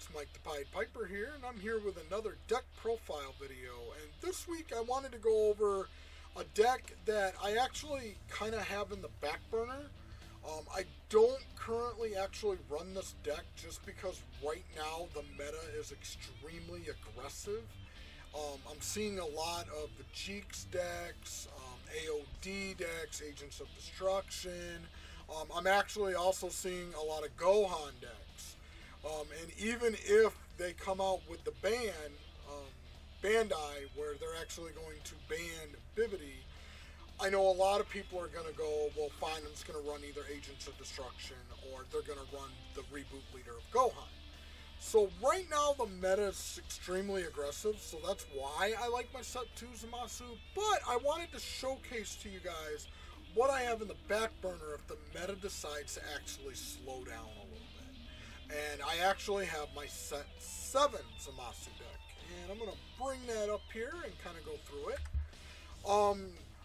It's Mike the Pied Piper here, and I'm here with another deck profile video. And this week I wanted to go over a deck that I actually kind of have in the back burner. I don't currently actually run this deck just because right now the meta is extremely aggressive. I'm seeing a lot of the Cheeks decks, AOD decks, Agents of Destruction. I'm actually also seeing a lot of Gohan decks. And even if they come out with the ban, Bandai, where they're actually going to ban Bivity, I know a lot of people are going to go, well, fine, I'm just going to run either Agents of Destruction or they're going to run the reboot leader of Gohan. So right now the meta is extremely aggressive, so that's why I like my Set 2 Zamasu. But I wanted to showcase to you guys what I have in the back burner if the meta decides to actually slow down a little bit. And I actually have my Set 7 Zamasu deck. And I'm going to bring that up here and kind of go through it.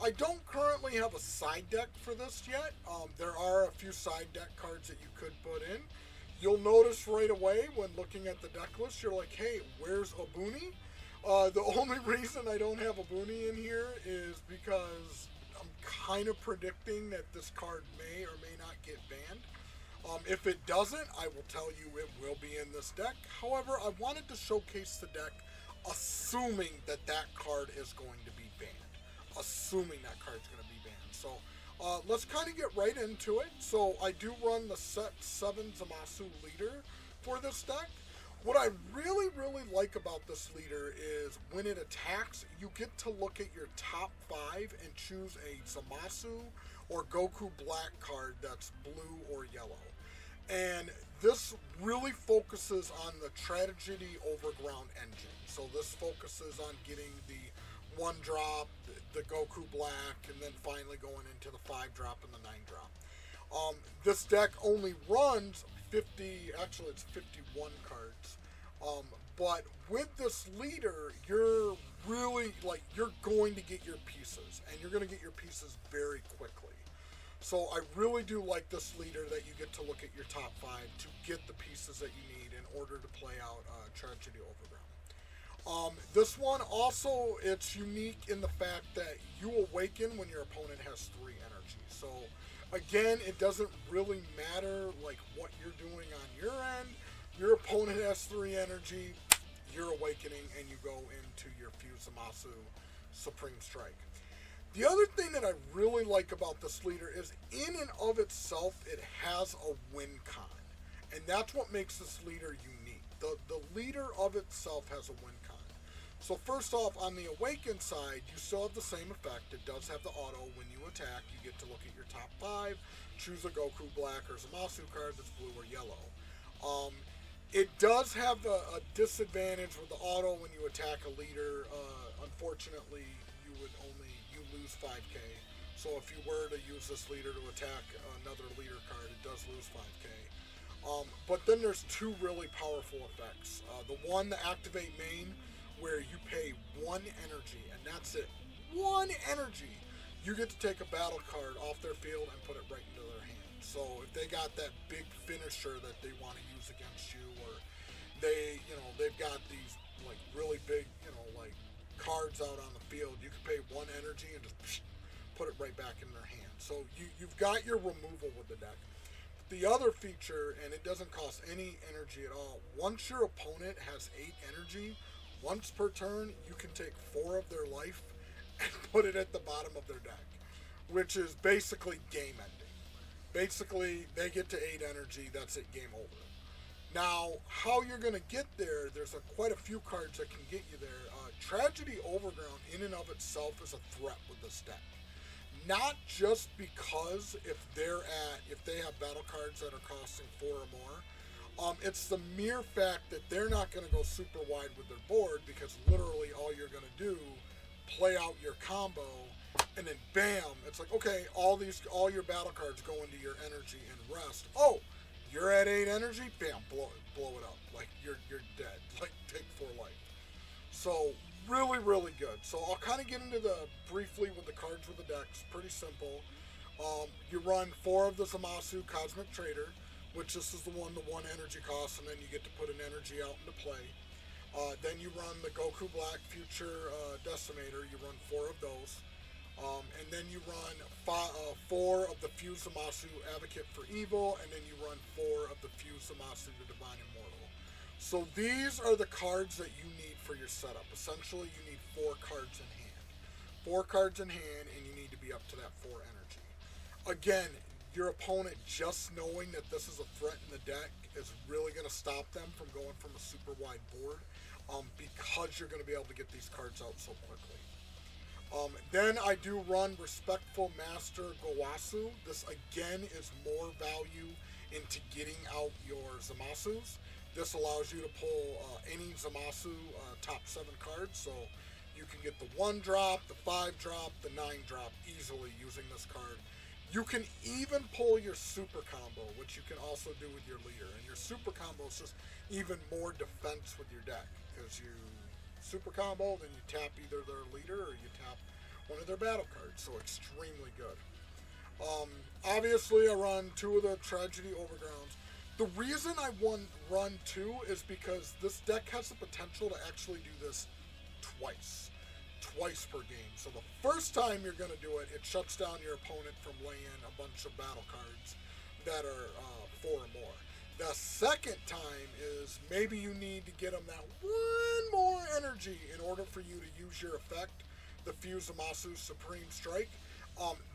I don't currently have a side deck for this yet. There are a few side deck cards that you could put in. You'll notice right away when looking at the deck list, you're like, hey, where's Obuni? The only reason I don't have Obuni in here is because I'm kind of predicting that this card may or may not get banned. If it doesn't, I will tell you it will be in this deck. However, I wanted to showcase the deck assuming that that card is going to be banned. Assuming that card's going to be banned. So let's kind of get right into it. So I do run the Set 7 Zamasu leader for this deck. What I really like about this leader is when it attacks, you get to look at your top 5 and choose a Zamasu or Goku Black card that's blue or yellow. And this really focuses on the Tragedy Overground engine. So this focuses on getting the 1-drop, the Goku Black, and then finally going into the 5-drop and the 9-drop. This deck only runs 50, actually it's 51 cards. But with this leader, you're really, you're going to get your pieces, and you're going to get your pieces very quickly. So I really do like this leader that you get to look at your top 5 to get the pieces that you need in order to play out Tragedy Overground. This one also, it's unique in the fact that you awaken when your opponent has 3 energy. So again, it doesn't really matter what you're doing on your end. Your opponent has 3 energy, you're awakening, and you go into your Fused Zamasu Supreme Strike. The other thing that I really like about this leader is in and of itself, it has a win con. And that's what makes this leader unique. The leader of itself has a win con. So first off, on the Awaken side, you still have the same effect. It does have the auto. When you attack, you get to look at your top 5, choose a Goku Black or Zamasu card that's blue or yellow. It does have a disadvantage with the auto when you attack a leader. Unfortunately, you lose 5k. So if you were to use this leader to attack another leader card, it does lose 5k. But then there's 2 really powerful effects. The one, the Activate Main, where you pay 1 energy, and that's it. 1 energy! You get to take a battle card off their field and put it right into their hand. So if they got that big finisher that they want to use against you, or they've got these really big, cards out on the field, you can pay 1 energy and just put it right back in their hand. So you've got your removal with the deck. The other feature, and it doesn't cost any energy at all, once your opponent has 8 energy, once per turn, you can take 4 of their life and put it at the bottom of their deck, which is basically game ending. Basically, they get to 8 energy, that's it, game over. Now, how you're going to get there, there's quite a few cards that can get you there. Tragedy Overground in and of itself is a threat with this deck. Not just because if they have battle cards that are costing 4 or more. It's the mere fact that they're not going to go super wide with their board, because literally all you're going to do, play out your combo, and then bam, it's like, okay, all your battle cards go into your energy and rest. Oh, you're at 8 energy, bam, blow it up. You're dead. Take 4 life. So really good. So I'll kind of get into briefly with the cards with the deck. It's pretty simple. You run 4 of the Zamasu Cosmic Trader, which this is the one energy cost, and then you get to put an energy out into play. Then you run the Goku Black Future Decimator. You run 4 of those. And then you run 4 of the Fused Zamasu Advocate for Evil, and then you run 4 of the Fused Zamasu to Divine Immortal. So these are the cards that you need for your setup. Essentially, you need 4 cards in hand. 4 cards in hand, and you need to be up to that 4 energy. Again, your opponent just knowing that this is a threat in the deck is really going to stop them from going from a super wide board, because you're going to be able to get these cards out so quickly. Then I do run Respectful Master Gowasu. This again is more value into getting out your Zamasus. This allows you to pull any Zamasu top 7 cards, so you can get the 1 drop, the 5 drop, the 9 drop easily using this card. You can even pull your super combo, which you can also do with your leader. And your super combo is just even more defense with your deck, because you super combo, then you tap either their leader or you tap one of their battle cards. So extremely good. Obviously, I run 2 of the Tragedy Overgrounds. The reason I run 2 is because this deck has the potential to actually do this twice per game. So the first time you're going to do it, it shuts down your opponent from laying a bunch of battle cards that are 4 or more. The second time is maybe you need to get them that 1 more energy in order for you to use your effect, the Fused Zamasu Supreme Strike.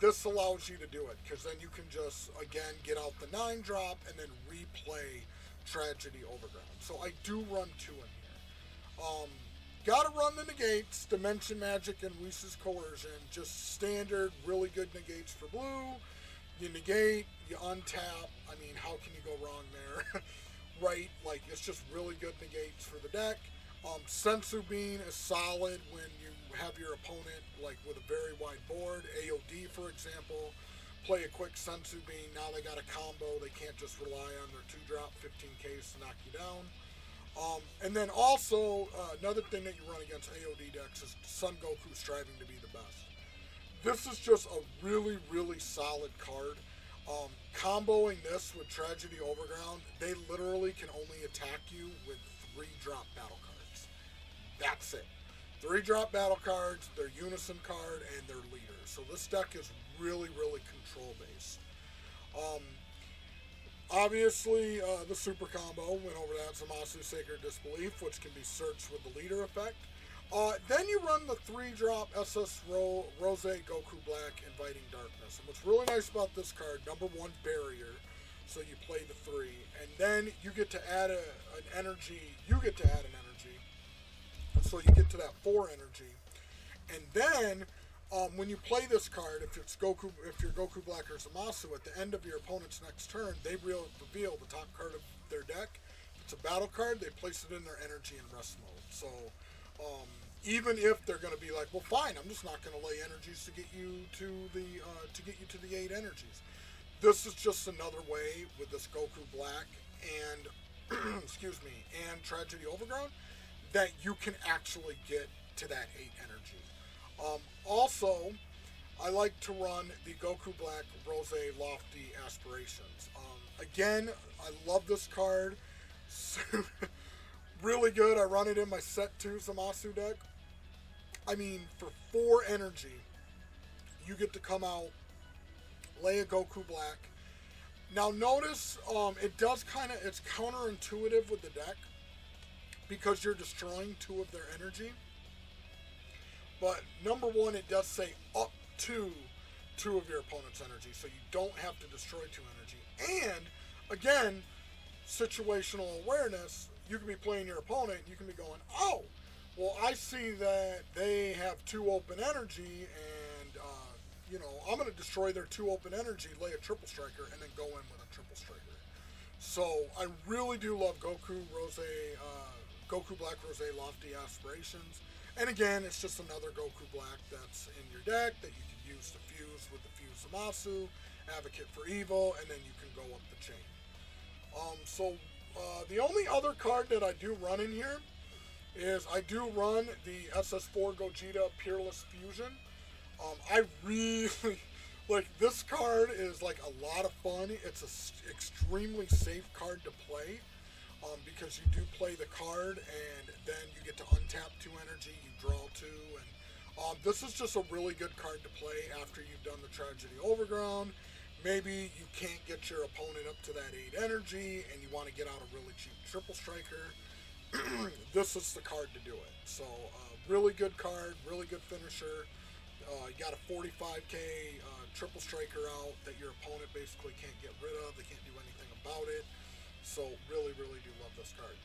This allows you to do it, because then you can just, again, get out the 9 drop and then replay Tragedy Overground. So I do run 2 in here. Gotta run the negates, Dimension Magic and Whis' Coercion. Just standard, really good negates for blue. You negate, you untap. I mean, how can you go wrong there? Right? Like, it's just really good negates for the deck. Sensu Bean is solid when you have your opponent, like, with a very wide board. AOD, for example. Play a quick Sensu Bean. Now they got a combo. They can't just rely on their 2-drop 15Ks to knock you down. And then also, another thing that you run against AOD decks is Son Goku striving to be the best. This is just a really, really solid card. Comboing this with Tragedy Overground, they literally can only attack you with 3-drop battle cards. That's it. 3-drop battle cards, their Unison card, and their leader. So this deck is really, really control-based. Obviously, the super combo, went over that, Zamasu Sacred Disbelief, which can be searched with the leader effect. Then you run the 3-drop SS Rose Goku Black Inviting Darkness. And what's really nice about this card, number 1, barrier, so you play the 3. And then you get to add an energy, so you get to that 4 energy. And then, when you play this card, if you're Goku Black or Zamasu, at the end of your opponent's next turn, they reveal the top card of their deck. If it's a battle card, they place it in their energy and rest mode. So, even if they're going to be like, well, fine, I'm just not going to lay energies to get you to the 8 energies. This is just another way with this Goku Black and and Tragedy Overground that you can actually get to that 8 energy. Also, I like to run the Goku Black Rose Lofty Aspirations. Again, I love this card. Really good. I run it in my set 2 Zamasu deck. I mean, for 4 energy, you get to come out, lay a Goku Black. Now notice, it's counterintuitive with the deck, because you're destroying 2 of their energy. But number 1, it does say up to 2 of your opponent's energy, so you don't have to destroy 2 energy. And, again, situational awareness, you can be playing your opponent, and you can be going, oh, well, I see that they have 2 open energy, and, I'm going to destroy their 2 open energy, lay a triple striker, and then go in with a triple striker. So, I really do love Goku Black Rose Lofty Aspirations. And again, it's just another Goku Black that's in your deck that you can use to fuse with the Fused Zamasu, Advocate for Evil, and then you can go up the chain. The only other card that I do run in here is I do run the SS4 Gogeta Peerless Fusion. I really, Like, this card is like a lot of fun. It's a extremely safe card to play, because you do play the card and then you get to untap 2 energy, you draw 2, and this is just a really good card to play after you've done the Tragedy Overground. Maybe you can't get your opponent up to that 8 energy and you want to get out a really cheap triple striker. This is the card to do it. So, really good card, really good finisher. You got a 45k triple striker out that your opponent basically can't get rid of. They can't do anything about it. So, really, really do love this card.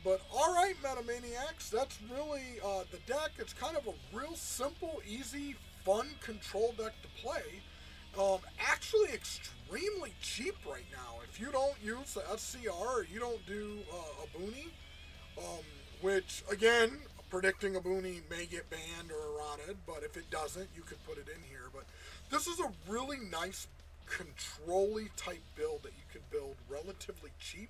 But alright, Metamaniacs, that's really the deck. It's kind of a real simple, easy, fun control deck to play. Actually extremely cheap right now. If you don't use the SCR or you don't do Obuni, which, again, predicting Obuni may get banned or eroded, but if it doesn't, you could put it in here. But this is a really nice control-y type build that you could build relatively cheap.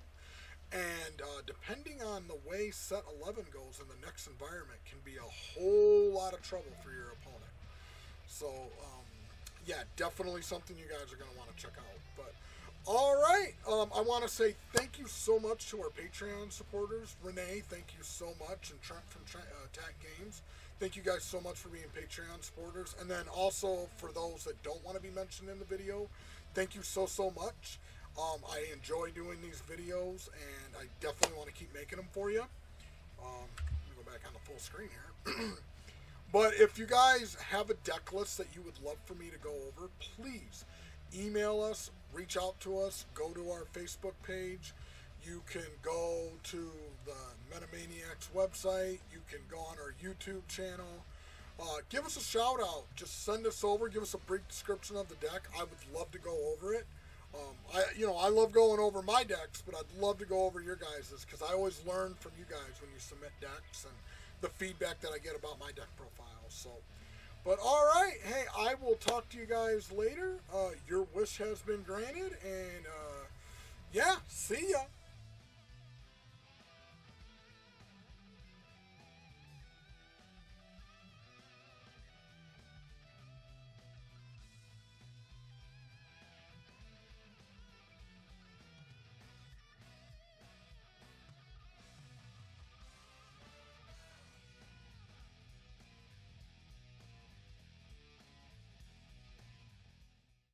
And depending on the way set 11 goes in the next environment, can be a whole lot of trouble for your opponent. So, yeah, definitely something you guys are going to want to check out. But, alright, I want to say thank you so much to our Patreon supporters. Renee, thank you so much. And Trent from Attack Games, thank you guys so much for being Patreon supporters. And then also, for those that don't want to be mentioned in the video, thank you so, so much. I enjoy doing these videos, and I definitely want to keep making them for you. Let me go back on the full screen here. But if you guys have a deck list that you would love for me to go over, please email us, reach out to us, go to our Facebook page. You can go to the Metamaniacs website. You can go on our YouTube channel. Give us a shout out. Just send us over. Give us a brief description of the deck. I would love to go over it. I love going over my decks, but I'd love to go over your guys's, because I always learn from you guys when you submit decks and the feedback that I get about my deck profile. So, but all right, hey, I will talk to you guys later. Your wish has been granted, and yeah, see ya.